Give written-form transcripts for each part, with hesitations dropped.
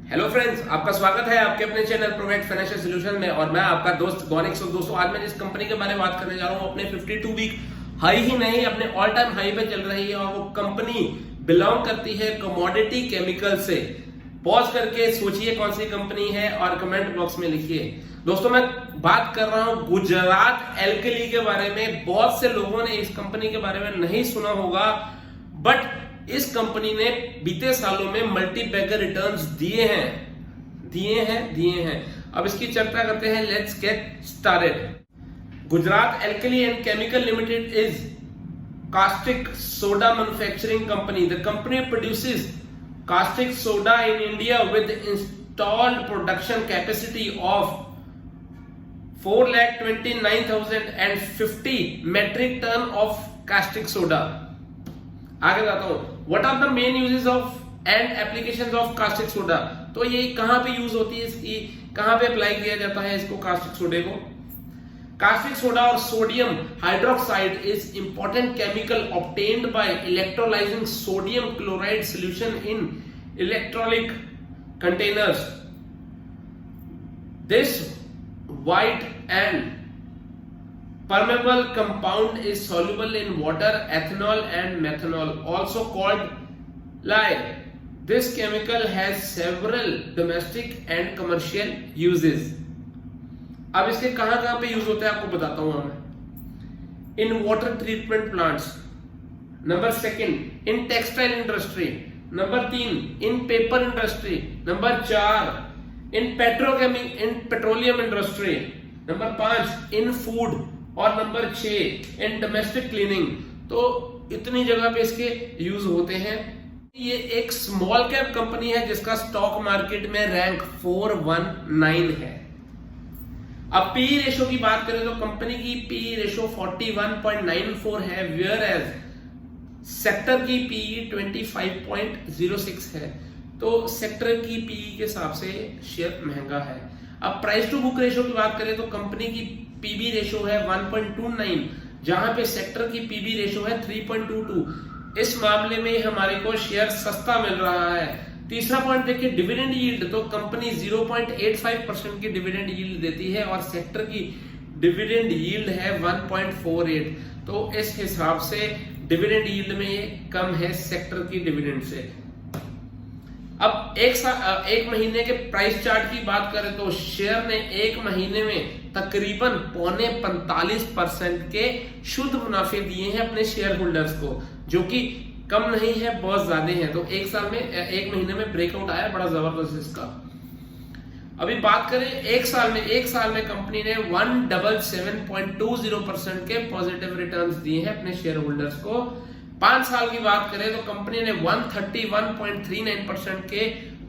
Hello friends, आपका स्वागत है आपके अपने चैनल प्रोवाइड फाइनेंशियल सॉल्यूशन में। और मैं आपका दोस्त गौनिक। दोस्तों, आज मैं जिस कंपनी के बारे में बात करने जा रहा हूँ अपने 52 वीक हाई ही नहीं, अपने ऑल टाइम हाई पे चल रही है। और वो कंपनी बिलोंग करती है कमोडिटी केमिकल से। पॉज करके सोचिए कौन सी कंपनी है और कमेंट बॉक्स में लिखिए। दोस्तों, मैं बात कर रहा हूँ गुजरात एल्कली के बारे में। बहुत से लोगों ने इस कंपनी के बारे में नहीं सुना होगा, बट इस कंपनी ने बीते सालों में मल्टी बैगर रिटर्न्स दिए हैं। अब इसकी चर्चा करते हैं। Let's get started. Gujarat alkali and chemical limited is caustic soda manufacturing company. The company produces caustic soda in India with installed production capacity of 4,29,050 metric ton of caustic soda. आगे जाता हूं। What are the main uses of and applications of caustic soda? तो ये कहां पे use होती है, इसकी कहां पे अप्लाई किया जाता है इसको, कास्टिक सोडे को। Caustic soda or sodium hydroxide is important chemical obtained by electrolyzing sodium chloride solution in electrolytic containers. This white and permeable compound is soluble in water, ethanol and methanol, also called lye. This chemical has several domestic and commercial uses. अब इसके कहां कहां पे use होता है आपको बताता हूं मैं। In water treatment plants, number second in textile industry, number 3 in paper industry, number 4 in petroleum industry, number 5 in food और नंबर 6 इन डोमेस्टिक क्लीनिंग। तो इतनी जगह पे इसके यूज होते हैं। ये एक स्मॉल कैप कंपनी है जिसका स्टॉक मार्केट में रैंक 419 है। अब पी रेशो की बात करें तो कंपनी की पी रेशो 41.94 है, वेयर एज सेक्टर की पी 25.06 है। तो सेक्टर की पी के हिसाब से शेयर महंगा है। अब प्राइस टू बुक रेशो की बात करें तो कंपनी की पीबी रेशो है 1.29, जहां पे सेक्टर की पीबी रेशो है 3.22। इस मामले में हमारे को शेयर सस्ता मिल रहा है। तीसरा पॉइंट देखिए, डिविडेंड यील्ड। तो कंपनी 0.85% की डिविडेंड यील्ड देती है और सेक्टर की डिविडेंड यील्ड है 1.48। तो इस हिसाब से डिविडेंड यील्ड में ये कम है सेक्टर की डिविडेंड से। अब एक महीने के प्राइस चार्ट की बात करें तो शेयर ने एक महीने में तकरीबन 45% के शुद्ध मुनाफे दिए हैं अपने शेयर होल्डर्स को, जो कि कम नहीं है, बहुत ज्यादा है। तो एक महीने में ब्रेकआउट आया बड़ा जबरदस्त इसका। अभी बात करें एक साल में कंपनी ने 177.20% के पॉजिटिव रिटर्न्स दिए हैं अपने शेयर होल्डर्स को। 5 साल की बात करें तो कंपनी ने 131.39% के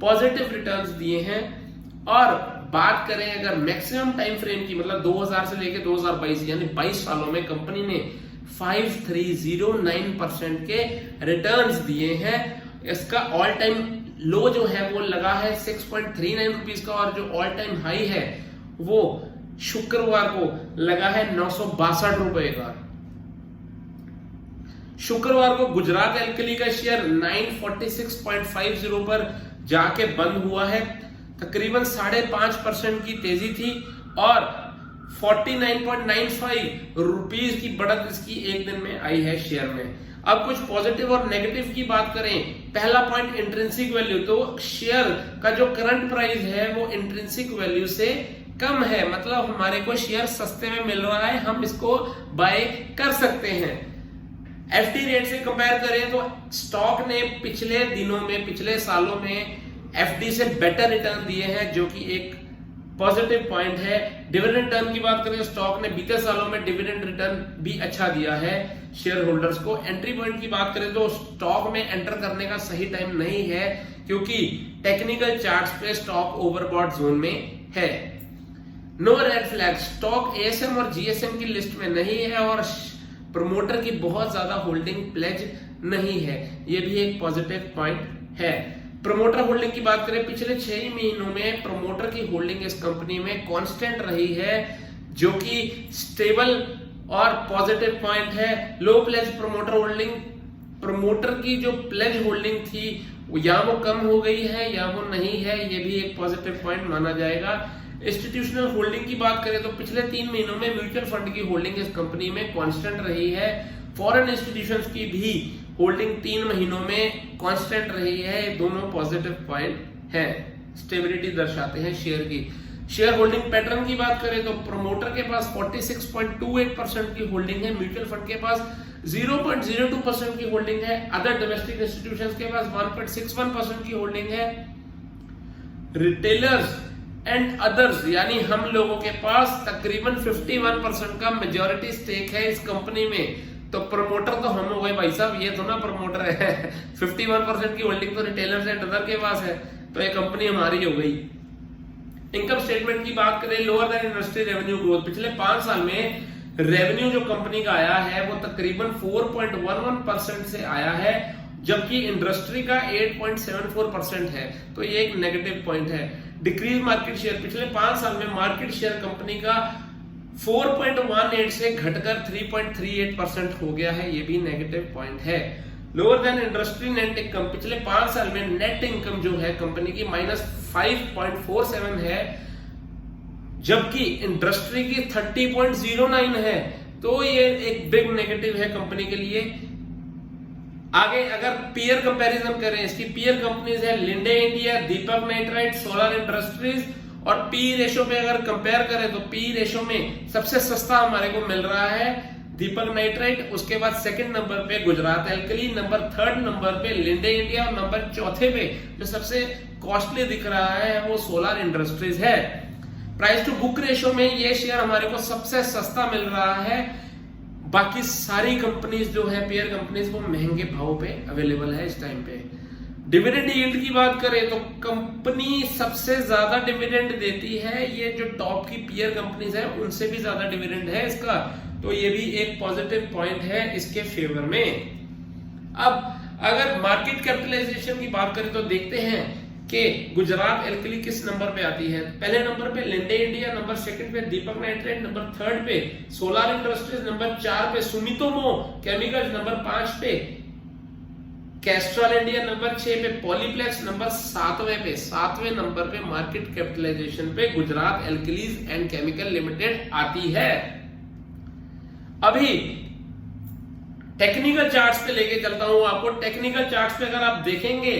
पॉजिटिव रिटर्न्स दिए हैं। और बात करें अगर मैक्सिमम टाइम फ्रेम की, मतलब 2000 से लेकर 2022 यानी 22 सालों में कंपनी ने 5309% के रिटर्न्स दिए हैं। इसका ऑल टाइम लो जो है वो लगा है 6.39 रुपीज का, और जो ऑल टाइम हाई है वो शुक्रवार को लगा है 962 रुपए का। शुक्रवार को गुजरात एल्कली का शेयर 946.50 पर जाके बंद हुआ है। तकरीबन 5.5% की तेजी थी और 49.95 रुपीज की बढ़त इसकी एक दिन में आई है शेयर में। अब कुछ पॉजिटिव और नेगेटिव की बात करें। पहला पॉइंट इंट्रिंसिक वैल्यू। तो शेयर का जो करंट प्राइस है वो इंट्रिंसिक वैल्यू से कम है, मतलब हमारे को शेयर सस्ते में मिल रहा है, हम इसको बाय कर सकते हैं। एफडी रेट से कंपेयर करें तो स्टॉक ने पिछले सालों में एफडी से बेटर रिटर्न दिए हैं, जो कि एक पॉजिटिव पॉइंट है। डिविडेंड रिटर्न की बात करें, स्टॉक ने बीते सालों में डिविडेंड रिटर्न भी अच्छा दिया है शेयर होल्डर्स को। एंट्री पॉइंट की बात करें तो स्टॉक में एंटर करने का सही टाइम नहीं है, क्योंकि टेक्निकल चार्ट्स पे स्टॉक ओवरबॉट जोन में है। No red flag. Stock ASM और जीएसएम की लिस्ट में नहीं है और प्रमोटर की बहुत ज्यादा होल्डिंग प्लेज नहीं है, ये भी एक पॉजिटिव पॉइंट है। प्रमोटर होल्डिंग की बात करें, पिछले 6 महीनों में प्रमोटर की होल्डिंग इस कंपनी में कांस्टेंट रही है, जो कि स्टेबल और पॉजिटिव पॉइंट है। लो प्लेज प्रमोटर होल्डिंग, प्रमोटर की जो प्लेज होल्डिंग थी या वो कम हो गई है या वो नहीं है, ये भी एक पॉजिटिव पॉइंट माना जाएगा। इंस्टीट्यूशनल होल्डिंग की बात करें तो पिछले 3 महीनों में म्यूचुअल फंड की होल्डिंग इस कंपनी में कांस्टेंट रही है। फॉरेन इंस्टीट्यूशंस की भी होल्डिंग 3 महीनों में कांस्टेंट रही है। ये दोनों पॉजिटिव पॉइंट है, स्टेबिलिटी दर्शाते हैं शेयर की। शेयर होल्डिंग पैटर्न की बात करें तो प्रमोटर के पास 46.28% की होल्डिंग है, म्यूचुअल फंड के पास 0.02% की होल्डिंग है, अदर डोमेस्टिक इंस्टीट्यूशंस के पास 1.61% की होल्डिंग है, रिटेलर्स एंड अदर्स यानी हम लोगों के पास तकरीबन 51% का मेजॉरिटी स्टेक है इस कंपनी में। तो प्रमोटर तो हम हो गए भाई साहब, ये तो ना प्रमोटर है 51% की होल्डिंग तो रिटेलर्स एंड अदर के पास है, तो ये कंपनी हमारी हो गई। इनकम स्टेटमेंट की बात करें, lower than industry revenue growth, पिछले 5 साल में रेवेन्यू जो कंपनी का आया है वो तकरीबन 4.11% से आया है, जबकि इंडस्ट्री का 8.74% है, तो ये एक नेगेटिव पॉइंट है। डिक्रीज मार्केट शेयर, पिछले 5 साल में मार्केट शेयर कंपनी का 4.18 से घटकर 3.38% हो गया है, ये भी नेगेटिव पॉइंट है। Lower than industry net income, पिछले 5 साल में नेट इनकम जो है कंपनी की -5.47 है, जबकि इंडस्ट्री की 30.09 है, तो ये एक बिग नेगेटिव है कंपनी के लिए। आगे अगर पीयर कंपैरिजन करें, इसकी पीयर कंपनीज है लिंडे इंडिया, दीपक नाइट्राइट, सोलर इंडस्ट्रीज, और पी रेशो पे अगर कंपेयर करें तो पी रेशो में सबसे सस्ता हमारे को मिल रहा है दीपक नाइट्राइट, उसके बाद सेकंड नंबर पे गुजरात एल्कली, नंबर 3 नंबर पे लिंडे इंडिया, और नंबर 4 पे जो सबसे कॉस्टली दिख रहा है वो सोलर इंडस्ट्रीज है। प्राइस टू बुक रेशो में ये शेयर हमारे को सबसे सस्ता मिल रहा है, बाकी सारी कंपनीज जो है पीयर कंपनीज वो महंगे भाव पे अवेलेबल है इस टाइम पे। डिविडेंड यील्ड की बात करें तो कंपनी सबसे ज्यादा डिविडेंड देती है, ये जो टॉप की पीयर कंपनीज है उनसे भी ज्यादा डिविडेंड है इसका, तो ये भी एक पॉजिटिव पॉइंट है इसके फेवर में। अब अगर मार्केट कैपिटलाइजेशन की बात करें तो देखते हैं कि गुजरात एल्कली किस नंबर पे आती है। पहले नंबर पे लिंडे इंडिया, नंबर 2 पे दीपक नाइट्राइट, नंबर 3 पे सोलर इंडस्ट्रीज, नंबर 4 पे सुमितोमो केमिकल्स, नंबर 5 पे कैस्ट्रॉल इंडिया, नंबर 6 पे पॉलीप्लेक्स, नंबर 7वें नंबर पे मार्केट कैपिटलाइजेशन पे Gujarat alkalis and chemical limited आती है। अभी टेक्निकल चार्ट्स पे लेके चलता हूं आपको। टेक्निकल चार्ट्स पे अगर आप देखेंगे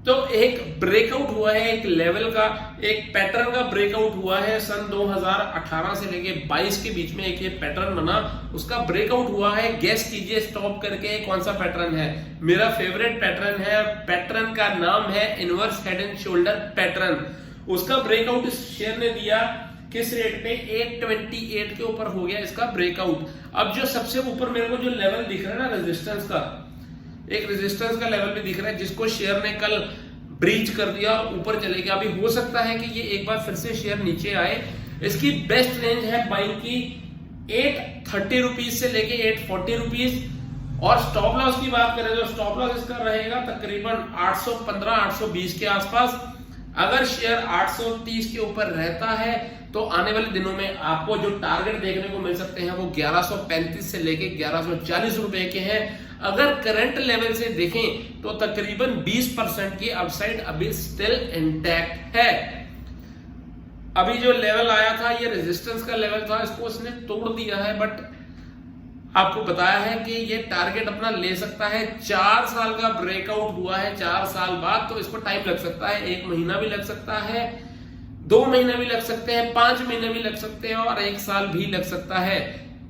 तो एक ब्रेकआउट हुआ है, एक लेवल का, एक पैटर्न का ब्रेकआउट हुआ है सन 2018 से लेके 22 के बीच में एक ये पैटर्न बना, उसका ब्रेकआउट हुआ है। गेस कीजिए स्टॉप करके कौन सा पैटर्न है। मेरा फेवरेट पैटर्न है, पैटर्न का नाम है inverse head and shoulder pattern. उसका ब्रेकआउट इस शेयर ने दिया किस रेट पे, 828 के ऊपर हो गया इसका ब्रेकआउट। अब जो सबसे ऊपर मेरे को जो लेवल दिख रहा है ना रेजिस्टेंस का, एक रेजिस्टेंस का लेवल भी दिख रहा है जिसको शेयर ने कल ब्रीच कर दिया, ऊपर चले गया। अभी हो सकता है कि ये एक बार फिर से शेयर नीचे आए। इसकी बेस्ट रेंज है बाइंग की 830 रुपीज से लेके 840 रुपीज, और स्टॉप लॉस की बात करें तो स्टॉप लॉस इसका रहेगा तकरीबन 815-820 के आसपास। अगर शेयर 830 के ऊपर रहता है तो आने वाले दिनों में आपको जो टारगेट देखने को मिल सकते हैं वो 1135 से लेके 1140 रुपए के हैं। अगर करंट लेवल से देखें तो तकरीबन 20% की अपसाइड अभी स्टिल इंटैक्ट है। अभी जो लेवल आया था ये रेजिस्टेंस का लेवल था, इसको इसने तोड़ दिया है, बट आपको बताया है कि ये टारगेट अपना ले सकता है। 4 साल का ब्रेकआउट हुआ है 4 साल बाद, तो इसको टाइम लग सकता है, 1 महीना भी लग सकता है, 2 महीने भी लग सकते हैं, 5 महीने भी लग सकते हैं, और 1 साल भी लग सकता है।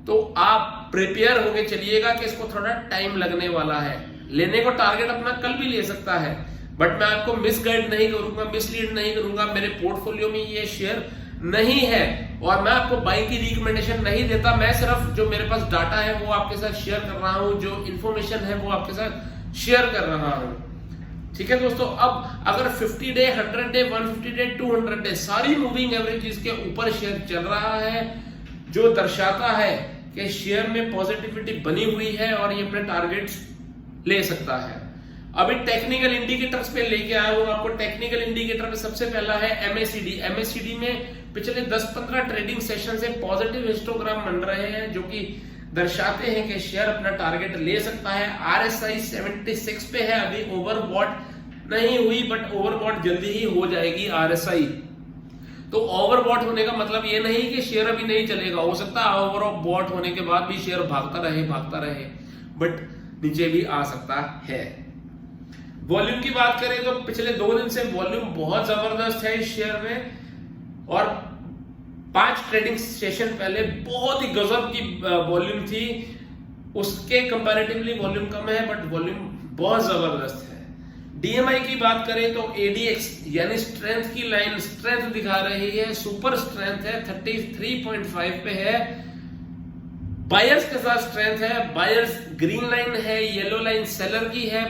तो आप प्रिपेयर होके चलिएगा कि इसको थोड़ा टाइम लगने वाला है। लेने को टारगेट अपना कल भी ले सकता है, बट मैं आपको मिसगाइड नहीं करूंगा, मिसलीड नहीं करूंगा। मेरे पोर्टफोलियो में ये शेयर नहीं है और मैं आपको बाइंग की रिकमेंडेशन नहीं देता। मैं सिर्फ जो मेरे पास डाटा है वो आपके साथ शेयर कर रहा हूं, जो इन्फॉर्मेशन है वो आपके साथ शेयर कर रहा हूं। ठीक है दोस्तों, अब अगर 50 डे, 100 डे, 150 डे, 200 डे सारी मूविंग एवरेज के ऊपर शेयर चल रहा है, जो दर्शाता है कि शेयर में पॉजिटिविटी बनी हुई है और ये अपने टारगेट्स ले सकता है। अभी टेक्निकल इंडिकेटर्स पे लेके आया हूं आपको। टेक्निकल इंडिकेटर में सबसे पहला है एमएसीडी। एमएसीडी में पिछले 10-15 ट्रेडिंग सेशन से पॉजिटिव हिस्टोग्राम बन रहे हैं जो कि दर्शाते हैं कि शेयर अपना टारगेट ले सकता है। आरएसआई 76 पे है, अभी ओवरबॉट नहीं हुई, बट ओवरबॉट जल्दी ही हो जाएगी RSI। तो ओवरबॉट होने का मतलब ये नहीं कि शेयर अभी नहीं चलेगा, हो सकता है ओवरबॉट होने के बाद भी शेयर भागता रहे, बट नीचे भी आ सकता है। वॉल्यूम की बात करें तो पिछले 2 दिन से वॉल्यूम बहुत जबरदस्त है इस शेयर में, और 5 ट्रेडिंग सेशन पहले बहुत ही गजब की वॉल्यूम थी, उसके कंपैरेटिवली वॉल्यूम कम है, बट वॉल्यूम बहुत जबरदस्त है। DMI की बात करें तो ADX यानी स्ट्रेंथ की लाइन स्ट्रेंथ दिखा रही है, सुपर स्ट्रेंथ है, 33.5 पे है। बायर्स के साथ स्ट्रेंथ है, बायर्स ग्रीन लाइन है, येलो लाइन सेलर की है,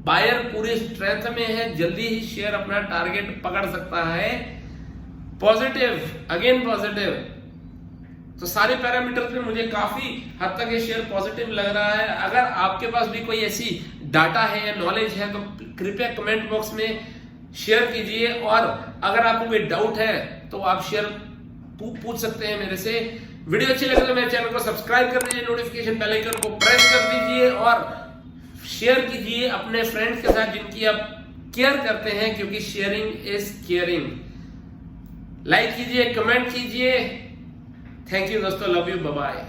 बायर पूरी स्ट्रेंथ में है, जल्दी ही शेयर अपना टारगेट पकड़ सकता है। पॉजिटिव, अगेन पॉजिटिव, तो सारे पैरामीटर्स में मुझे काफी हद तक ये शेयर पॉजिटिव लग रहा है। अगर आपके पास भी कोई ऐसी डाटा है या नॉलेज है तो कृपया कमेंट बॉक्स में शेयर कीजिए, और अगर आपको कोई डाउट है तो आप शेयर पूछ सकते हैं मेरे से। वीडियो अच्छी लगे तो मेरे चैनल को सब्सक्राइब कर दीजिए, नोटिफिकेशन बेल आइकन को प्रेस कर दीजिए, और शेयर कीजिए अपने फ्रेंड्स के साथ जिनकी आप केयर करते हैं, क्योंकि शेयरिंग इज केयरिंग। लाइक कीजिए, कमेंट कीजिए। थैंक यू दोस्तों, लव यू, बाय बाय।